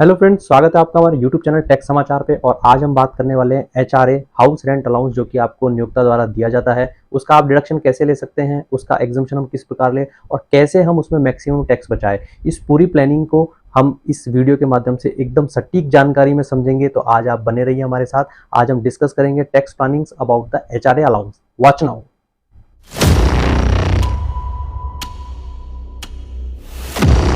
Hello friends, स्वागत है आपका हमारे यूट्यूब चैनल टेक समाचार पे। और आज हम बात करने वाले हैं एचआरए हाउस रेंट अलाउंस, जो कि आपको नियोक्ता द्वारा दिया जाता है। उसका आप डिडक्शन कैसे ले सकते हैं, उसका एग्जम्पशन हम किस प्रकार लें और कैसे हम उसमें मैक्सिमम टैक्स बचाएं। इस पूरी प्लानिंग को हम इस वीडियो के माध्यम से एकदम सटीक जानकारी में समझेंगे। तो आज आप बने रहिए हमारे साथ। आज हम डिस्कस करेंगे tax planning about the HRA allowance. Watch now.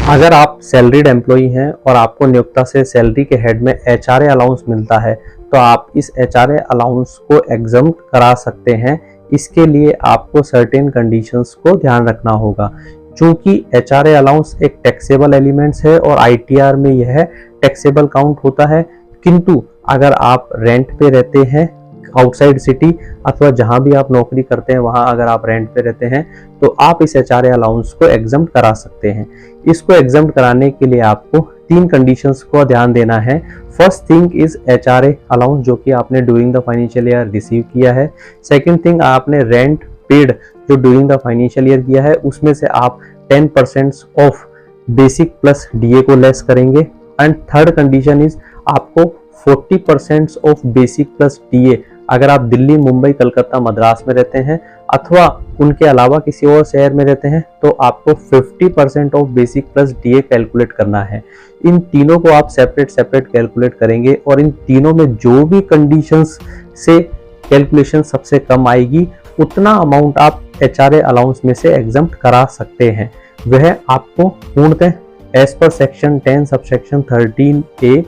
अगर आप सैलरीड एम्प्लॉई हैं और आपको नियोक्ता से सैलरी के हेड में एचआरए अलाउंस मिलता है, तो आप इस एचआरए अलाउंस को एग्जम्प्ट करा सकते हैं। इसके लिए आपको सर्टेन कंडीशंस को ध्यान रखना होगा। चूंकि एचआरए अलाउंस एक टैक्सेबल एलिमेंट्स है और आईटीआर में यह टैक्सेबल काउंट होता है, किंतु अगर आप रेंट पे रहते हैं आउटसाइड सिटी अथवा जहां भी आप नौकरी करते हैं वहां अगर आप रेंट पे रहते हैं, तो आप इस एचआरए अलाउंस को एग्जम्प्ट करा सकते हैं। इसको एग्जम्प्ट कराने के लिए आपको 3 कंडीशंस को ध्यान देना है। First thing is HRA allowance, जो कि आपने during the financial year receive किया है। सेकंड थिंग, आपने रेंट पेड जो ड्यूरिंग द फाइनेंशियल ईयर किया है उसमें से आप 10% ऑफ बेसिक प्लस डीए को लेस करेंगे। एंड थर्ड कंडीशन इज आपको 40% ऑफ बेसिक प्लस डीए, अगर आप दिल्ली, मुंबई, कलकत्ता, मद्रास में रहते हैं अथवा उनके अलावा किसी और शहर में रहते हैं, तो आपको 50% of basic plus DA calculate करना है। इन तीनों को आप सेपरेट कैलकुलेट करेंगे और इन तीनों में जो भी कंडीशंस से कैलकुलेशन सबसे कम आएगी, उतना अमाउंट आप एचआरए अलाउंस में से एग्जम्प्ट करा सकते हैं। वह आपको पूर्णतः as per section 10 subsection 13A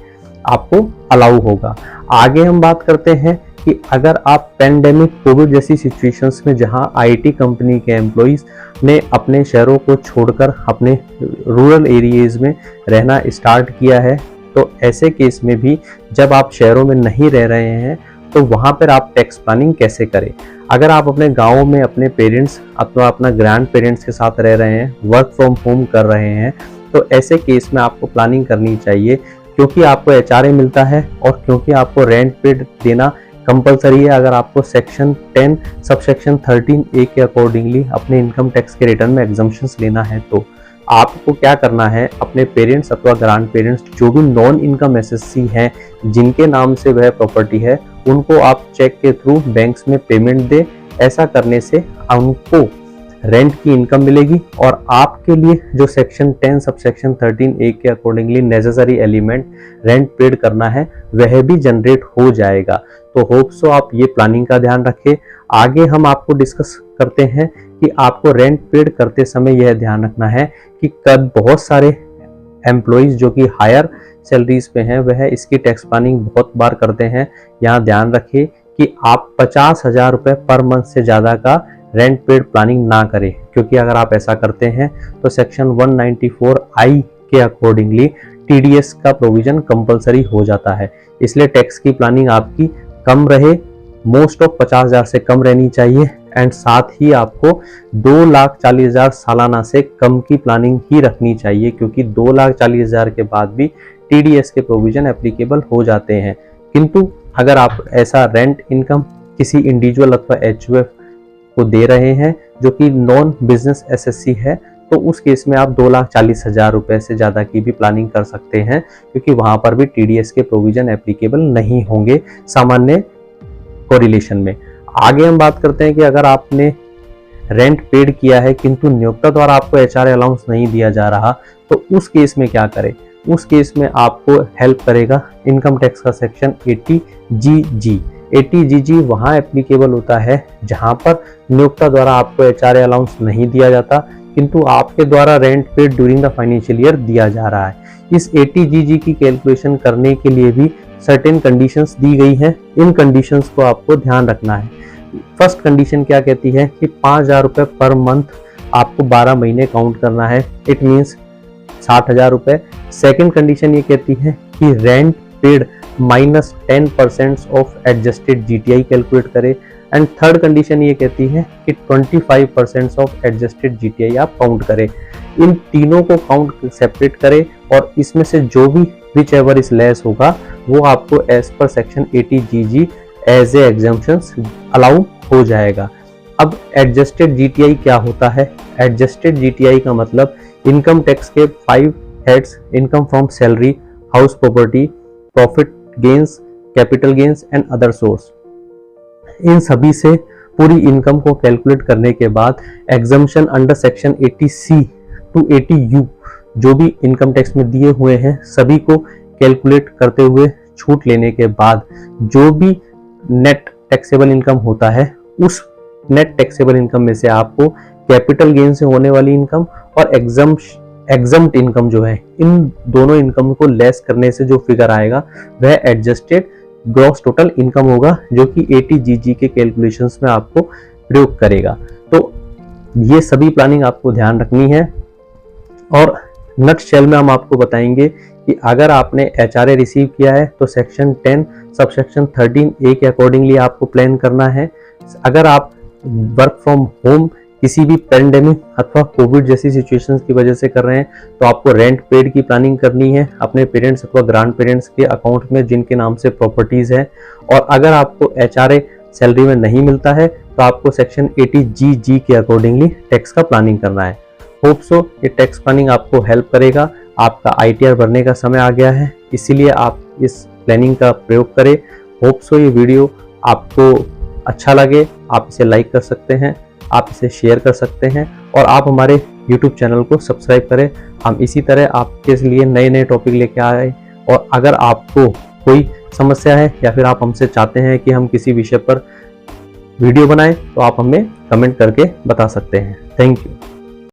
आपको अलाउ होगा। आगे हम बात करते हैं कि अगर आप पेंडेमिक कोविड जैसी सिचुएशंस में जहां आईटी कंपनी के एम्प्लॉइज ने अपने शहरों को छोड़कर अपने रूरल एरियाज में रहना स्टार्ट किया है, तो ऐसे केस में भी जब आप शहरों में नहीं रह रहे हैं तो वहां पर आप टैक्स प्लानिंग कैसे करें। अगर आप अपने गाँव में अपने पेरेंट्स अथवा अपना ग्रैंड पेरेंट्स के साथ रह रहे हैं, वर्क फ्रॉम होम कर रहे हैं, तो ऐसे केस में आपको प्लानिंग करनी चाहिए, क्योंकि आपको एचआरए मिलता है और क्योंकि आपको रेंट पेड देना कंपलसरी है। अगर आपको सेक्शन 10 सबसेक्शन 13A के अकॉर्डिंगली अपने इनकम टैक्स के रिटर्न में एग्जम्पशंस लेना है, तो आपको क्या करना है, अपने पेरेंट्स अथवा ग्रैंड पेरेंट्स जो भी नॉन इनकम एसएससी हैं, जिनके नाम से वह प्रॉपर्टी है, उनको आप चेक के थ्रू बैंक्स में पेमेंट दे। ऐसा करने से उनको रेंट की इनकम मिलेगी और आपके लिए जो सेक्शन 10 सबसेक्शन 13A के accordingly necessary element rent paid करना है वह भी जनरेट हो जाएगा। तो होप सो आप ये प्लानिंग का ध्यान रखें। आगे हम आपको डिस्कस करते हैं कि आपको रेंट पेड करते समय यह ध्यान रखना है कि कब बहुत सारे एम्प्लॉइज जो कि हायर सैलरीज पे हैं वह इसकी टैक्स प्लानिंग बहुत बार करते हैं। यहाँ ध्यान रखें कि आप 50,000 रुपये पर मंथ से ज़्यादा का रेंट पेड प्लानिंग ना करें, क्योंकि अगर आप ऐसा करते हैं तो सेक्शन 194I के अकॉर्डिंगली टीडीएस का प्रोविजन कंपलसरी हो जाता है। इसलिए टैक्स की प्लानिंग आपकी कम रहे, मोस्ट ऑफ 50,000 से कम रहनी चाहिए। एंड साथ ही आपको 2,40,000 सालाना से कम की प्लानिंग ही रखनी चाहिए, क्योंकि 2,40,000 के बाद भी टीडीएस के प्रोविजन एप्लीकेबल हो जाते हैं। किंतु अगर आप ऐसा रेंट इनकम किसी इंडिविजुअल अथवा एचयूएफ को दे रहे हैं जो कि नॉन बिजनेस एसएससी है, तो उस केस में आप 2,40,000 रुपए से ज़्यादा की भी प्लानिंग कर सकते हैं, क्योंकि वहां पर भी टीडीएस के प्रोविजन एप्लीकेबल नहीं होंगे सामान्य कोरिलेशन में। आगे हम बात करते हैं कि अगर आपने रेंट पेड किया है किंतु नियोक्ता द्वारा आपको एचआरए अलाउंस नहीं दिया जा रहा, तो उस केस में क्या करें। उस केस में आपको हेल्प करेगा इनकम टैक्स का सेक्शन 80GG। 80GG वहाँ एप्लीकेबल होता है जहाँ पर नियोक्ता द्वारा आपको एचआरए अलाउंस नहीं दिया जाता, किंतु आपके द्वारा rent paid during the financial year दिया जा रहा है। इस 80GG की कैलकुलेशन करने के लिए भी सर्टेन कंडीशंस दी गई हैं। इन कंडीशंस को आपको ध्यान रखना है। फर्स्ट कंडीशन क्या कहती है कि 5,000 रुपये पर मंथ आपको 12 महीने काउंट करना है, इट मीन्स 60,000 रुपये। सेकेंड कंडीशन ये कहती है कि rent paid minus 10% of adjusted GTI calculate करें। एंड थर्ड कंडीशन ये कहती है कि 25% ऑफ एडजस्टेड जीटीआई आप काउंट करें। इन तीनों को काउंट सेपरेट करें और इसमें से जो भी विच एवर इज लेस होगा वो आपको as per section 80GG as a exemptions allow हो जाएगा। अब एडजस्टेड जीटीआई क्या होता है? एडजस्टेड जीटीआई का मतलब इनकम टैक्स के 5 heads, income from salary, house property, profit gains, capital gains and other source. इन सभी से पूरी इनकम को कैलकुलेट करने के बाद exemption under section 80C to 80U जो भी इनकम टैक्स में दिए हुए हैं सभी को कैलकुलेट करते हुए छूट लेने के बाद जो भी नेट टैक्सेबल इनकम होता है उस नेट टैक्सेबल इनकम में से आपको कैपिटल गेन से होने वाली इनकम और एग्जम्प्ट इनकम जो है इन दोनों इनकम को लेस करने से जो फिगर आएगा वह एडजस्टेड ग्रॉस टोटल इनकम होगा जो कि 80GG के कैलकुलेशंस में आपको प्रयोग करेगा। तो ये सभी प्लानिंग आपको ध्यान रखनी है और नट शेल में हम आपको बताएंगे कि अगर आपने HRA रिसीव किया है तो सेक्शन 10 सबसेक्शन 13A के अकॉर्डिंगली आपको प्लान करना है। अगर आप वर्क फ्रॉम होम किसी भी पेंडेमिक अथवा कोविड जैसी सिचुएशंस की वजह से कर रहे हैं तो आपको रेंट पेड की प्लानिंग करनी है अपने पेरेंट्स अथवा ग्रैंड पेरेंट्स के अकाउंट में जिनके नाम से प्रॉपर्टीज है। और अगर आपको HRA सैलरी में नहीं मिलता है तो आपको सेक्शन 80GG के अकॉर्डिंगली टैक्स का प्लानिंग करना है। होप सो ये टैक्स प्लानिंग आपको हेल्प करेगा। आपका ITR भरने का समय आ गया है, इसीलिए आप इस प्लानिंग का प्रयोग करें। होप सो ये वीडियो आपको अच्छा लगे, आप इसे लाइक कर सकते हैं, आप इसे शेयर कर सकते हैं और आप हमारे YouTube चैनल को सब्सक्राइब करें। हम इसी तरह आपके लिए नए नए टॉपिक लेके आए और अगर आपको कोई समस्या है या फिर आप हमसे चाहते हैं कि हम किसी विषय पर वीडियो बनाएं तो आप हमें कमेंट करके बता सकते हैं। Thank you.